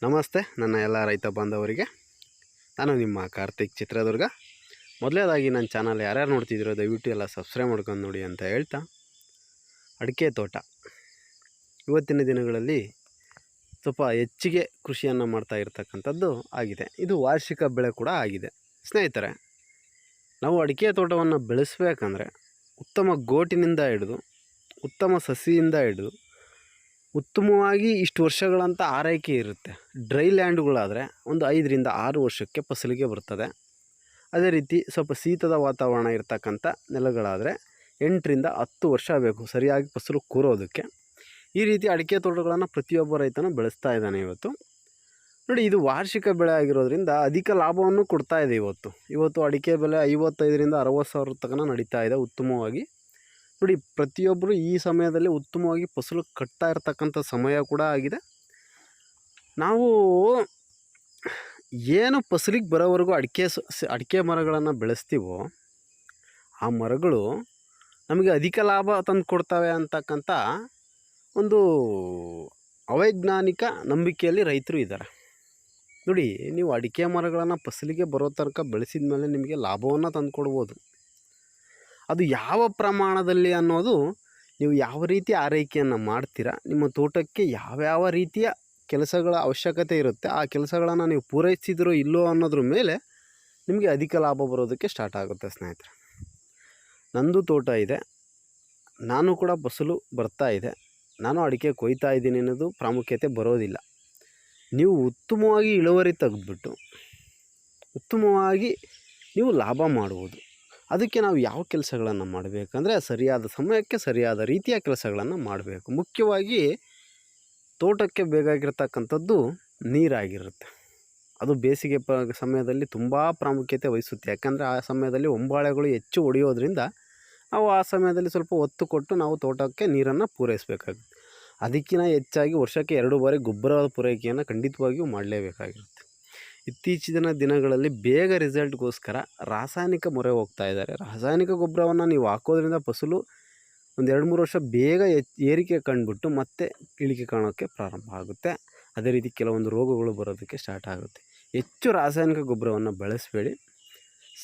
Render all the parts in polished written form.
ನಮಸ್ತೆ ನನ್ನ ಎಲ್ಲ ರೈತ ಬಾಂಧವರಿಗೆ. ನಾನು ನಿಮ್ಮ ಕಾರ್ತಿಕ್ ಚಿತ್ರದುರ್ಗ. ಮೊದಲನೇದಾಗಿ ನನ್ನ ಚಾನಲ್ ಯಾರ್ಯಾರು ನೋಡ್ತಿದ್ದೀರೋ ದಯವಿಟ್ಟು ಎಲ್ಲ ಸಬ್ಸ್ಕ್ರೈಬ್ ಮಾಡ್ಕೊಂಡು ನೋಡಿ ಅಂತ ಹೇಳ್ತಾ, ಅಡಿಕೆ ತೋಟ ಇವತ್ತಿನ ದಿನಗಳಲ್ಲಿ ಸ್ವಲ್ಪ ಹೆಚ್ಚಿಗೆ ಕೃಷಿಯನ್ನು ಮಾಡ್ತಾ ಇರ್ತಕ್ಕಂಥದ್ದು ಆಗಿದೆ. ಇದು ವಾರ್ಷಿಕ ಬೆಳೆ ಕೂಡ ಆಗಿದೆ. ಸ್ನೇಹಿತರೆ, ನಾವು ಅಡಿಕೆ ತೋಟವನ್ನು ಬೆಳೆಸಬೇಕಂದ್ರೆ ಉತ್ತಮ ಗೋಟಿನಿಂದ ಹಿಡಿದು ಉತ್ತಮ ಸಸಿಯಿಂದ ಹಿಡಿದು ಉತ್ತಮವಾಗಿ ಇಷ್ಟು ವರ್ಷಗಳಂತ ಆರೈಕೆ ಇರುತ್ತೆ. ಡ್ರೈ ಲ್ಯಾಂಡ್ಗಳಾದರೆ ಒಂದು 5ರಿಂದ 6 ವರ್ಷಕ್ಕೆ ಫಸಲಿಗೆ ಬರ್ತದೆ. ಅದೇ ರೀತಿ ಸ್ವಲ್ಪ ಶೀತದ ವಾತಾವರಣ ಇರ್ತಕ್ಕಂಥ ನೆಲಗಳಾದರೆ 8ರಿಂದ 10 ವರ್ಷ ಬೇಕು ಸರಿಯಾಗಿ ಫಸಲು ಕೂರೋದಕ್ಕೆ. ಈ ರೀತಿ ಅಡಿಕೆ ತೋಟಗಳನ್ನು ಪ್ರತಿಯೊಬ್ಬ ರೈತನು ಬೆಳೆಸ್ತಾ ಇದ್ದಾನೆ. ನೋಡಿ, ಇದು ವಾರ್ಷಿಕ ಬೆಳೆ ಆಗಿರೋದ್ರಿಂದ ಅಧಿಕ ಲಾಭವನ್ನು ಕೊಡ್ತಾ ಇದೆ. ಇವತ್ತು ಅಡಿಕೆ ಬೆಲೆ 55ರಿಂದ 60 ಸಾವಿರ ತನಕ ನಡೀತಾ ಇದೆ ಉತ್ತಮವಾಗಿ. ನೋಡಿ, ಪ್ರತಿಯೊಬ್ಬರು ಈ ಸಮಯದಲ್ಲಿ ಉತ್ತಮವಾಗಿ ಫಸಲು ಕಟ್ತಾ ಇರತಕ್ಕಂಥ ಸಮಯ ಕೂಡ ಆಗಿದೆ. ನಾವು ಏನು ಫಸಲಿಗೆ ಬರೋವರೆಗೂ ಅಡಿಕೆ ಮರಗಳನ್ನು ಬೆಳೆಸ್ತೀವೋ ಆ ಮರಗಳು ನಮಗೆ ಅಧಿಕ ಲಾಭ ತಂದು ಕೊಡ್ತವೆ ಅಂತಕ್ಕಂಥ ಒಂದು ಅವೈಜ್ಞಾನಿಕ ನಂಬಿಕೆಯಲ್ಲಿ ರೈತರು ಇದ್ದಾರೆ. ನೋಡಿ, ನೀವು ಅಡಿಕೆ ಮರಗಳನ್ನು ಫಸಲಿಗೆ ಬರೋ ತನಕ ಬೆಳೆಸಿದ ಮೇಲೆ ನಿಮಗೆ ಲಾಭವನ್ನು ತಂದು ಕೊಡ್ಬೋದು. ಅದು ಯಾವ ಪ್ರಮಾಣದಲ್ಲಿ ಅನ್ನೋದು ನೀವು ಯಾವ ರೀತಿ ಆರೈಕೆಯನ್ನು ಮಾಡ್ತೀರಾ, ನಿಮ್ಮ ತೋಟಕ್ಕೆ ಯಾವ್ಯಾವ ರೀತಿಯ ಕೆಲಸಗಳ ಅವಶ್ಯಕತೆ ಇರುತ್ತೆ, ಆ ಕೆಲಸಗಳನ್ನು ನೀವು ಪೂರೈಸಿದ್ರೋ ಇಲ್ಲೋ ಅನ್ನೋದ್ರ ಮೇಲೆ ನಿಮಗೆ ಅಧಿಕ ಲಾಭ ಬರೋದಕ್ಕೆ ಸ್ಟಾರ್ಟ್ ಆಗುತ್ತೆ. ಸ್ನೇಹಿತರೆ, ನಂದು ತೋಟ ಇದೆ, ನಾನು ಕೂಡ ಫಸಲು ಬರ್ತಾ ಇದೆ, ನಾನು ಅಡಿಕೆ ಕೊಯ್ತಾ ಇದ್ದೀನಿ ಅನ್ನೋದು ಪ್ರಾಮುಖ್ಯತೆ ಬರೋದಿಲ್ಲ. ನೀವು ಉತ್ತಮವಾಗಿ ಇಳುವರಿ ತೆಗೆದುಬಿಟ್ಟು ಉತ್ತಮವಾಗಿ ನೀವು ಲಾಭ ಮಾಡುವುದು. ಅದಕ್ಕೆ ನಾವು ಯಾವ ಕೆಲಸಗಳನ್ನು ಮಾಡಬೇಕಂದ್ರೆ ಸರಿಯಾದ ಸಮಯಕ್ಕೆ ಸರಿಯಾದ ರೀತಿಯ ಕೆಲಸಗಳನ್ನು ಮಾಡಬೇಕು. ಮುಖ್ಯವಾಗಿ ತೋಟಕ್ಕೆ ಬೇಕಾಗಿರ್ತಕ್ಕಂಥದ್ದು ನೀರಾಗಿರುತ್ತೆ. ಅದು ಬೇಸಿಗೆ ಸಮಯದಲ್ಲಿ ತುಂಬ ಪ್ರಾಮುಖ್ಯತೆ ವಹಿಸುತ್ತೆ. ಯಾಕಂದರೆ ಆ ಸಮಯದಲ್ಲಿ ಹೊಂಬಾಳೆಗಳು ಹೆಚ್ಚು ಹೊಡೆಯೋದ್ರಿಂದ ನಾವು ಆ ಸಮಯದಲ್ಲಿ ಸ್ವಲ್ಪ ಒತ್ತು ಕೊಟ್ಟು ನಾವು ತೋಟಕ್ಕೆ ನೀರನ್ನು ಪೂರೈಸಬೇಕಾಗುತ್ತೆ. ಅದಕ್ಕಿಂತ ಹೆಚ್ಚಾಗಿ ವರ್ಷಕ್ಕೆ 2 ಬಾರಿ ಗೊಬ್ಬರದ ಪೂರೈಕೆಯನ್ನು ಖಂಡಿತವಾಗಿಯೂ ಮಾಡಲೇಬೇಕಾಗಿರುತ್ತೆ. ಇತ್ತೀಚಿನ ದಿನಗಳಲ್ಲಿ ಬೇಗ ರಿಸಲ್ಟ್ಗೋಸ್ಕರ ರಾಸಾಯನಿಕ ಮೊರೆ ಹೋಗ್ತಾ ಇದ್ದಾರೆ. ರಾಸಾಯನಿಕ ಗೊಬ್ಬರವನ್ನು ನೀವು ಹಾಕೋದ್ರಿಂದ ಫಸಲು ಒಂದು 2-3 ವರ್ಷ ಬೇಗ ಏರಿಕೆ ಕಂಡುಬಿಟ್ಟು ಮತ್ತೆ ಇಳಿಕೆ ಕಾಣೋಕ್ಕೆ ಪ್ರಾರಂಭ ಆಗುತ್ತೆ. ಅದೇ ರೀತಿ ಕೆಲವೊಂದು ರೋಗಗಳು ಬರೋದಕ್ಕೆ ಸ್ಟಾರ್ಟ್ ಆಗುತ್ತೆ. ಹೆಚ್ಚು ರಾಸಾಯನಿಕ ಗೊಬ್ಬರವನ್ನು ಬಳಸಬೇಡಿ.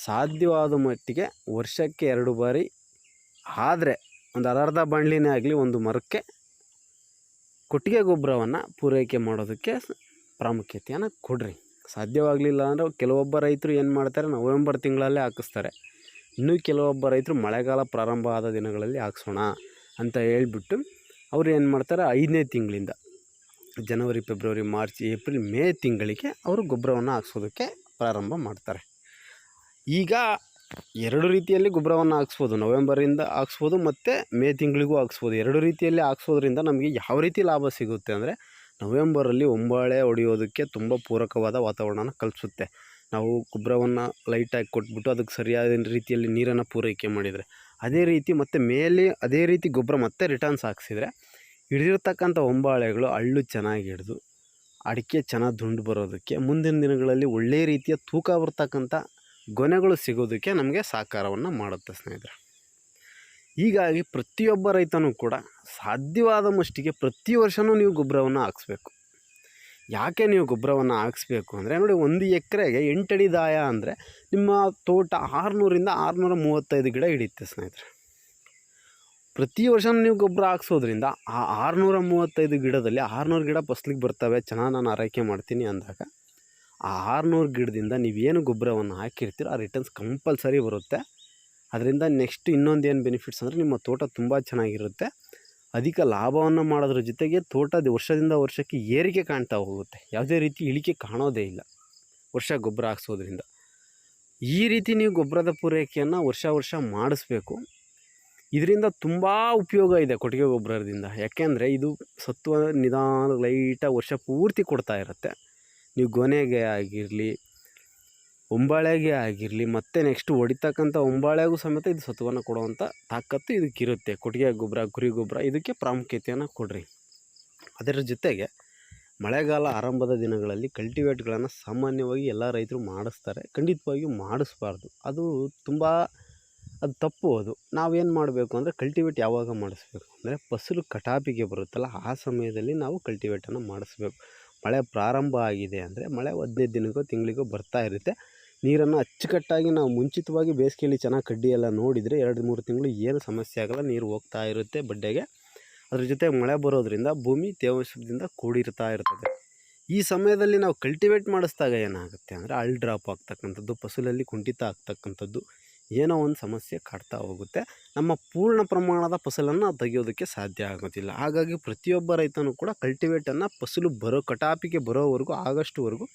ಸಾಧ್ಯವಾದ ಮಟ್ಟಿಗೆ ವರ್ಷಕ್ಕೆ 2 ಬಾರಿ ಆದರೆ ಒಂದು ಅರ್ಧ ಬಾಣಲಿನೇ ಆಗಲಿ ಒಂದು ಮರಕ್ಕೆ ಕೊಟ್ಟಿಗೆ ಗೊಬ್ಬರವನ್ನು ಪೂರೈಕೆ ಮಾಡೋದಕ್ಕೆ ಪ್ರಾಮುಖ್ಯತೆಯನ್ನು ಕೊಡ್ರಿ. ಸಾಧ್ಯವಾಗಲಿಲ್ಲ ಅಂದರೆ ಕೆಲವೊಬ್ಬ ರೈತರು ಏನು ಮಾಡ್ತಾರೆ, ನವೆಂಬರ್ ತಿಂಗಳಲ್ಲೇ ಹಾಕಿಸ್ತಾರೆ. ಇನ್ನೂ ಕೆಲವೊಬ್ಬ ರೈತರು ಮಳೆಗಾಲ ಪ್ರಾರಂಭ ಆದ ದಿನಗಳಲ್ಲಿ ಹಾಕ್ಸೋಣ ಅಂತ ಹೇಳ್ಬಿಟ್ಟು ಅವರು ಏನು ಮಾಡ್ತಾರೆ, 5ನೇ ತಿಂಗಳಿಂದ ಜನವರಿ, ಫೆಬ್ರವರಿ, ಮಾರ್ಚ್, ಏಪ್ರಿಲ್, ಮೇ ತಿಂಗಳಿಗೆ ಅವರು ಗೊಬ್ಬರವನ್ನು ಹಾಕ್ಸೋದಕ್ಕೆ ಪ್ರಾರಂಭ ಮಾಡ್ತಾರೆ. ಈಗ 2 ರೀತಿಯಲ್ಲಿ ಗೊಬ್ಬರವನ್ನು ಹಾಕ್ಸ್ಬೋದು. ನವೆಂಬರಿಂದ ಹಾಕ್ಸ್ಬೋದು ಮತ್ತು ಮೇ ತಿಂಗಳಿಗೂ ಹಾಕ್ಸ್ಬೋದು. 2 ರೀತಿಯಲ್ಲಿ ಹಾಕ್ಸೋದ್ರಿಂದ ನಮಗೆ ಯಾವ ರೀತಿ ಲಾಭ ಸಿಗುತ್ತೆ ಅಂದರೆ, ನವೆಂಬರಲ್ಲಿ ಹೊಂಬಾಳೆ ಹೊಡೆಯೋದಕ್ಕೆ ತುಂಬ ಪೂರಕವಾದ ವಾತಾವರಣನ ಕಲ್ಪಿಸುತ್ತೆ. ನಾವು ಗೊಬ್ಬರವನ್ನು ಲೈಟಾಗಿ ಕೊಟ್ಬಿಟ್ಟು ಅದಕ್ಕೆ ಸರಿಯಾದ ರೀತಿಯಲ್ಲಿ ನೀರನ್ನು ಪೂರೈಕೆ ಮಾಡಿದರೆ, ಅದೇ ರೀತಿ ಮತ್ತು ಮೇಲೆ ಅದೇ ರೀತಿ ಗೊಬ್ಬರ ಮತ್ತೆ ರಿಟರ್ನ್ಸ್ ಹಾಕ್ಸಿದ್ರೆ ಹಿಡಿದಿರ್ತಕ್ಕಂಥ ಹೊಂಬಾಳೆಗಳು ಹಳ್ಳು ಚೆನ್ನಾಗಿ ಹಿಡಿದು ಅಡಿಕೆ ಚೆನ್ನಾಗಿ ದುಂಡು ಬರೋದಕ್ಕೆ, ಮುಂದಿನ ದಿನಗಳಲ್ಲಿ ಒಳ್ಳೆಯ ರೀತಿಯ ತೂಕ ಬರ್ತಕ್ಕಂಥ ಗೊನೆಗಳು ಸಿಗೋದಕ್ಕೆ ನಮಗೆ ಸಹಕಾರವನ್ನು ಮಾಡುತ್ತೆ. ಸ್ನೇಹಿತರೆ, ಹೀಗಾಗಿ ಪ್ರತಿಯೊಬ್ಬ ರೈತನೂ ಕೂಡ ಸಾಧ್ಯವಾದ ಮಟ್ಟಿಗೆ ಪ್ರತಿ ವರ್ಷವೂ ನೀವು ಗೊಬ್ಬರವನ್ನು ಹಾಕಿಸ್ಬೇಕು. ಯಾಕೆ ನೀವು ಗೊಬ್ಬರವನ್ನು ಹಾಕಿಸ್ಬೇಕು ಅಂದರೆ, ನೋಡಿ, 1 ಎಕರೆಗೆ 8 ಅಡಿ ದಾಯ ಅಂದರೆ ನಿಮ್ಮ ತೋಟ 600ರಿಂದ 635 ಗಿಡ ಹಿಡಿಯುತ್ತೆ. ಸ್ನೇಹಿತರೆ, ಪ್ರತಿ ವರ್ಷ ನೀವು ಗೊಬ್ಬರ ಹಾಕ್ಸೋದ್ರಿಂದ ಆ 635 ಗಿಡದಲ್ಲಿ 600 ಗಿಡ ಫಸಲಿಗೆ ಬರ್ತವೆ. ಚೆನ್ನಾಗಿ ನಾನು ಆರೈಕೆ ಮಾಡ್ತೀನಿ ಅಂದಾಗ ಆ 600 ಗಿಡದಿಂದ ನೀವೇನು ಗೊಬ್ಬರವನ್ನು ಹಾಕಿರ್ತೀರೋ ಆ ರಿಟರ್ನ್ಸ್ ಕಂಪಲ್ಸರಿ ಬರುತ್ತೆ. ಅದರಿಂದ ನೆಕ್ಸ್ಟ್ ಇನ್ನೊಂದು ಏನು ಬೆನಿಫಿಟ್ಸ್ ಅಂದರೆ, ನಿಮ್ಮ ತೋಟ ತುಂಬ ಚೆನ್ನಾಗಿರುತ್ತೆ. ಅಧಿಕ ಲಾಭವನ್ನು ಮಾಡೋದ್ರ ಜೊತೆಗೆ ತೋಟದ ವರ್ಷದಿಂದ ವರ್ಷಕ್ಕೆ ಏರಿಕೆ ಕಾಣ್ತಾ ಹೋಗುತ್ತೆ. ಯಾವುದೇ ರೀತಿ ಇಳಿಕೆ ಕಾಣೋದೇ ಇಲ್ಲ ವರ್ಷ ಗೊಬ್ಬರ ಹಾಕ್ಸೋದ್ರಿಂದ. ಈ ರೀತಿ ನೀವು ಗೊಬ್ಬರದ ಪೂರೈಕೆಯನ್ನು ವರ್ಷ ಮಾಡಿಸ್ಬೇಕು. ಇದರಿಂದ ತುಂಬ ಉಪಯೋಗ ಇದೆ ಕೊಟ್ಟಿಗೆ ಗೊಬ್ಬರದಿಂದ. ಯಾಕೆಂದರೆ ಇದು ಸತ್ವ ನಿಧಾನ ಲೈಟಾಗಿ ವರ್ಷ ಪೂರ್ತಿ ಕೊಡ್ತಾ ಇರುತ್ತೆ. ನೀವು ಗೊನೆಗೆ ಆಗಿರಲಿ, ಹೊಂಬಾಳೆಗೆ ಆಗಿರಲಿ, ಮತ್ತು ನೆಕ್ಸ್ಟ್ ಹೊಡಿತಕ್ಕಂಥ ಹೊಂಬಾಳೆಗೂ ಸಮೇತ ಇದು ಸತ್ವವನ್ನು ಕೊಡುವಂಥ ತಾಕತ್ತು ಇದಕ್ಕಿರುತ್ತೆ. ಕೊಟ್ಟಿಗೆ ಗೊಬ್ಬರ, ಕುರಿ ಗೊಬ್ಬರ ಇದಕ್ಕೆ ಪ್ರಾಮುಖ್ಯತೆಯನ್ನು ಕೊಡ್ರಿ. ಅದರ ಜೊತೆಗೆ ಮಳೆಗಾಲ ಆರಂಭದ ದಿನಗಳಲ್ಲಿ ಕಲ್ಟಿವೇಟ್ಗಳನ್ನು ಸಾಮಾನ್ಯವಾಗಿ ಎಲ್ಲ ರೈತರು ಮಾಡಿಸ್ತಾರೆ. ಖಂಡಿತವಾಗಿಯೂ ಮಾಡಿಸ್ಬಾರ್ದು. ಅದು ತಪ್ಪು. ನಾವೇನು ಮಾಡಬೇಕು ಅಂದರೆ, ಕಲ್ಟಿವೇಟ್ ಯಾವಾಗ ಮಾಡಿಸ್ಬೇಕು ಅಂದರೆ, ಫಸಲು ಕಟಾಪಿಗೆ ಬರುತ್ತಲ್ಲ ಆ ಸಮಯದಲ್ಲಿ ನಾವು ಕಲ್ಟಿವೇಟನ್ನು ಮಾಡಿಸ್ಬೇಕು. ಮಳೆ ಪ್ರಾರಂಭ ಆಗಿದೆ ಅಂದರೆ ಮಳೆ 15 ದಿನಕ್ಕೋ ತಿಂಗಳಿಗೋ ಬರ್ತಾ ಇರುತ್ತೆ. ನೀರನ್ನು ಅಚ್ಚುಕಟ್ಟಾಗಿ ನಾವು ಮುಂಚಿತವಾಗಿ ಬೇಸಿಗೆಯಲ್ಲಿ ಚೆನ್ನಾಗಿ ಕಡ್ಡಿ ಎಲ್ಲ ನೋಡಿದರೆ 2-3 ತಿಂಗಳು ಏನು ಸಮಸ್ಯೆ ಆಗೋಲ್ಲ, ನೀರು ಹೋಗ್ತಾ ಇರುತ್ತೆ ಬಡ್ಡೆಗೆ. ಅದ್ರ ಜೊತೆ ಮಳೆ ಬರೋದ್ರಿಂದ ಭೂಮಿ ತೇವಾಂಶದಿಂದ ಕೂಡಿರ್ತಾ ಇರ್ತದೆ. ಈ ಸಮಯದಲ್ಲಿ ನಾವು ಕಲ್ಟಿವೇಟ್ ಮಾಡಿಸಿದಾಗ ಏನಾಗುತ್ತೆ ಅಂದರೆ ಅಳ್ ಡ್ರಾಪ್ ಆಗ್ತಕ್ಕಂಥದ್ದು, ಫಸಲಲ್ಲಿ ಕುಂಠಿತ ಆಗ್ತಕ್ಕಂಥದ್ದು, ಏನೋ ಒಂದು ಸಮಸ್ಯೆ ಕಾಡ್ತಾ ಹೋಗುತ್ತೆ. ನಮ್ಮ ಪೂರ್ಣ ಪ್ರಮಾಣದ ಫಸಲನ್ನು ತೆಗೆಯೋದಕ್ಕೆ ಸಾಧ್ಯ ಆಗೋದಿಲ್ಲ. ಹಾಗಾಗಿ ಪ್ರತಿಯೊಬ್ಬ ರೈತನೂ ಕೂಡ ಕಲ್ಟಿವೇಟನ್ನು ಫಸಲು ಕಟಾಪಿಗೆ ಬರೋವರೆಗೂ ಆಗಸ್ಟ್ವರೆಗೂ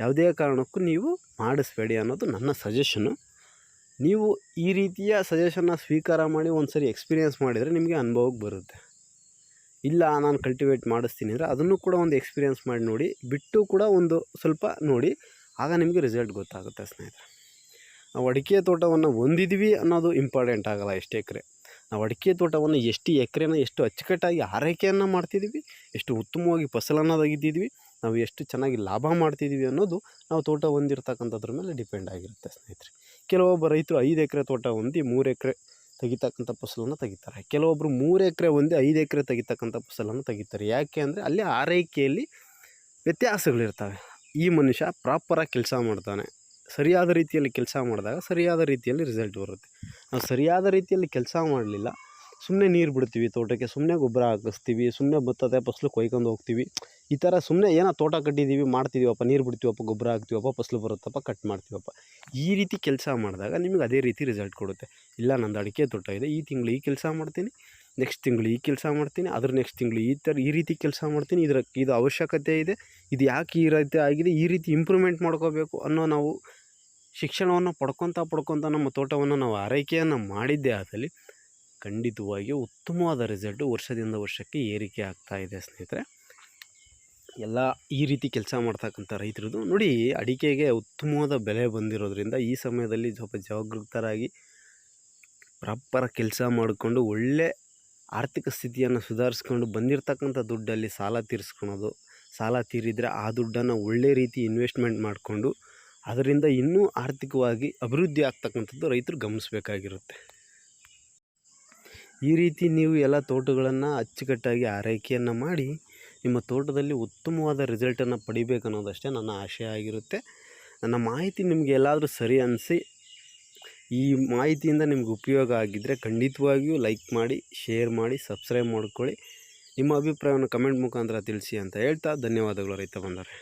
ಯಾವುದೇ ಕಾರಣಕ್ಕೂ ನೀವು ಮಾಡಿಸ್ಬೇಡಿ ಅನ್ನೋದು ನನ್ನ ಸಜೆಷನ್ನು. ನೀವು ಈ ರೀತಿಯ ಸಜೆಷನ್ನ ಸ್ವೀಕಾರ ಮಾಡಿ ಒಂದು ಸರಿ ಎಕ್ಸ್ಪೀರಿಯೆನ್ಸ್ ಮಾಡಿದರೆ ನಿಮಗೆ ಅನುಭವಕ್ಕೆ ಬರುತ್ತೆ. ಇಲ್ಲ ನಾನು ಕಲ್ಟಿವೇಟ್ ಮಾಡಿಸ್ತೀನಿ ಅಂದರೆ ಅದನ್ನು ಕೂಡ ಒಂದು ಎಕ್ಸ್ಪೀರಿಯೆನ್ಸ್ ಮಾಡಿ ನೋಡಿ, ಬಿಟ್ಟು ಕೂಡ ಒಂದು ಸ್ವಲ್ಪ ನೋಡಿ, ಆಗ ನಿಮಗೆ ರಿಸಲ್ಟ್ ಗೊತ್ತಾಗುತ್ತೆ ಸ್ನೇಹಿತರೆ. ನಾವು ಅಡಿಕೆ ತೋಟವನ್ನು ಹೊಂದಿದ್ವಿ ಅನ್ನೋದು ಇಂಪಾರ್ಟೆಂಟ್ ಆಗೋಲ್ಲ. ಎಷ್ಟು ಎಕರೆ ನಾವು ಅಡಿಕೆ ತೋಟವನ್ನು ಎಷ್ಟು ಎಕರೆನ ಎಷ್ಟು ಅಚ್ಚುಕಟ್ಟಾಗಿ ಆರೈಕೆಯನ್ನು ಮಾಡ್ತಿದ್ದೀವಿ, ಎಷ್ಟು ಉತ್ತಮವಾಗಿ ಫಸಲನ್ನು ತೆಗಿತಿದ್ವಿ, ನಾವು ಎಷ್ಟು ಚೆನ್ನಾಗಿ ಲಾಭ ಮಾಡ್ತಿದ್ದೀವಿ ಅನ್ನೋದು ನಾವು ತೋಟ ಹೊಂದಿರ್ತಕ್ಕಂಥದ್ರ ಮೇಲೆ ಡಿಪೆಂಡ್ ಆಗಿರುತ್ತೆ ಸ್ನೇಹಿತರೆ. ಕೆಲವೊಬ್ಬ ರೈತರು 5 ಎಕರೆ ತೋಟ ಹೊಂದಿ 3 ಎಕರೆ ತೆಗಿತಕ್ಕಂಥ ಫಸಲನ್ನು ತೆಗಿತಾರೆ. ಕೆಲವೊಬ್ಬರು 3 ಎಕರೆ ಹೊಂದಿ 5 ಎಕರೆ ತೆಗಿತಕ್ಕಂಥ ಫಸಲನ್ನು ತೆಗಿತಾರೆ. ಯಾಕೆ ಅಂದರೆ ಅಲ್ಲಿ ಆರೈಕೆಯಲ್ಲಿ ವ್ಯತ್ಯಾಸಗಳಿರ್ತವೆ. ಈ ಮನುಷ್ಯ ಪ್ರಾಪರಾಗಿ ಕೆಲಸ ಮಾಡ್ತಾನೆ, ಸರಿಯಾದ ರೀತಿಯಲ್ಲಿ ಕೆಲಸ ಮಾಡಿದಾಗ ಸರಿಯಾದ ರೀತಿಯಲ್ಲಿ ರಿಸಲ್ಟ್ ಬರುತ್ತೆ. ನಾವು ಸರಿಯಾದ ರೀತಿಯಲ್ಲಿ ಕೆಲಸ ಮಾಡಲಿಲ್ಲ, ಸುಮ್ಮನೆ ನೀರು ಬಿಡ್ತೀವಿ ತೋಟಕ್ಕೆ, ಸುಮ್ಮನೆ ಗೊಬ್ಬರ ಹಾಕಿಸ್ತೀವಿ, ಸುಮ್ಮನೆ ಬರ್ತದೆ ಫಸಲು ಕೊಯ್ಕೊಂಡು ಹೋಗ್ತೀವಿ, ಈ ಥರ ಸುಮ್ಮನೆ ಏನೋ ತೋಟ ಕಟ್ಟಿದ್ದೀವಿ ಮಾಡ್ತಿದ್ದೀವಪ್ಪ, ನೀರು ಬಿಡ್ತೀವಪ್ಪ, ಗೊಬ್ಬರ ಹಾಕ್ತೀವಪ್ಪ, ಫಸಲು ಬರುತ್ತಪ್ಪ, ಕಟ್ ಮಾಡ್ತೀವಪ್ಪ, ಈ ರೀತಿ ಕೆಲಸ ಮಾಡಿದಾಗ ನಿಮಗೆ ಅದೇ ರೀತಿ ರಿಸಲ್ಟ್ ಕೊಡುತ್ತೆ. ಇಲ್ಲ ನಂದು ಅಡಿಕೆ ತೋಟ ಇದೆ, ಈ ತಿಂಗಳು ಈ ಕೆಲಸ ಮಾಡ್ತೀನಿ, ನೆಕ್ಸ್ಟ್ ತಿಂಗಳು ಈ ಕೆಲಸ ಮಾಡ್ತೀನಿ, ಅದ್ರ ನೆಕ್ಸ್ಟ್ ತಿಂಗಳು ಈ ರೀತಿ ಕೆಲಸ ಮಾಡ್ತೀನಿ, ಇದು ಅವಶ್ಯಕತೆ ಇದೆ, ಇದು ಯಾಕೆ ಈ ರೀತಿ ಆಗಿದೆ, ಈ ರೀತಿ ಇಂಪ್ರೂವ್ಮೆಂಟ್ ಮಾಡ್ಕೋಬೇಕು ಅನ್ನೋ ನಾವು ಶಿಕ್ಷಣವನ್ನು ಪಡ್ಕೊತ ನಮ್ಮ ತೋಟವನ್ನು ನಾವು ಆರೈಕೆಯನ್ನು ಮಾಡಿದ್ದೇ ಆದಲ್ಲಿ ಖಂಡಿತವಾಗಿಯೂ ಉತ್ತಮವಾದ ರಿಸಲ್ಟು ವರ್ಷದಿಂದ ವರ್ಷಕ್ಕೆ ಏರಿಕೆ ಆಗ್ತಾ ಇದೆ ಸ್ನೇಹಿತರೆ. ಎಲ್ಲ ಈ ರೀತಿ ಕೆಲಸ ಮಾಡ್ತಕ್ಕಂಥ ರೈತರದು ನೋಡಿ, ಅಡಿಕೆಗೆ ಉತ್ತಮವಾದ ಬೆಲೆ ಬಂದಿರೋದ್ರಿಂದ ಈ ಸಮಯದಲ್ಲಿ ಸ್ವಲ್ಪ ಜಾಗೃತರಾಗಿ ಪ್ರಾಪರ್ ಕೆಲಸ ಮಾಡಿಕೊಂಡು ಒಳ್ಳೆ ಆರ್ಥಿಕ ಸ್ಥಿತಿಯನ್ನು ಸುಧಾರಿಸ್ಕೊಂಡು ಬಂದಿರತಕ್ಕಂಥ ದುಡ್ಡಲ್ಲಿ ಸಾಲ ತೀರಿಸ್ಕೊಳೋದು, ಸಾಲ ತೀರಿದರೆ ಆ ದುಡ್ಡನ್ನು ಒಳ್ಳೆ ರೀತಿ ಇನ್ವೆಸ್ಟ್ಮೆಂಟ್ ಮಾಡಿಕೊಂಡು ಅದರಿಂದ ಇನ್ನೂ ಆರ್ಥಿಕವಾಗಿ ಅಭಿವೃದ್ಧಿ ಆಗ್ತಕ್ಕಂಥದ್ದು ರೈತರು ಗಮನಿಸಬೇಕಾಗಿರುತ್ತೆ. ಈ ರೀತಿ ನೀವು ಎಲ್ಲ ತೋಟಗಳನ್ನು ಅಚ್ಚುಕಟ್ಟಾಗಿ ಆರೈಕೆಯನ್ನು ಮಾಡಿ ನಿಮ್ಮ ತೋಟದಲ್ಲಿ ಉತ್ತಮವಾದ ರಿಸಲ್ಟನ್ನು ಪಡಿಬೇಕನ್ನೋದಷ್ಟೇ ನನ್ನ ಆಶಯ ಆಗಿರುತ್ತೆ. ನನ್ನ ಮಾಹಿತಿ ನಿಮಗೆ ಎಲ್ಲಾದರೂ ಸರಿ ಅನಿಸಿ ಈ ಮಾಹಿತಿಯಿಂದ ನಿಮ್ಗೆ ಉಪಯೋಗ ಆಗಿದ್ದರೆ ಖಂಡಿತವಾಗಿಯೂ ಲೈಕ್ ಮಾಡಿ, ಶೇರ್ ಮಾಡಿ, ಸಬ್ಸ್ಕ್ರೈಬ್ ಮಾಡ್ಕೊಳ್ಳಿ. ನಿಮ್ಮ ಅಭಿಪ್ರಾಯವನ್ನು ಕಮೆಂಟ್ ಮುಖಾಂತರ ತಿಳಿಸಿ ಅಂತ ಹೇಳ್ತಾ ಧನ್ಯವಾದಗಳು ರೈತ ಬಂಧುಗಳೇ.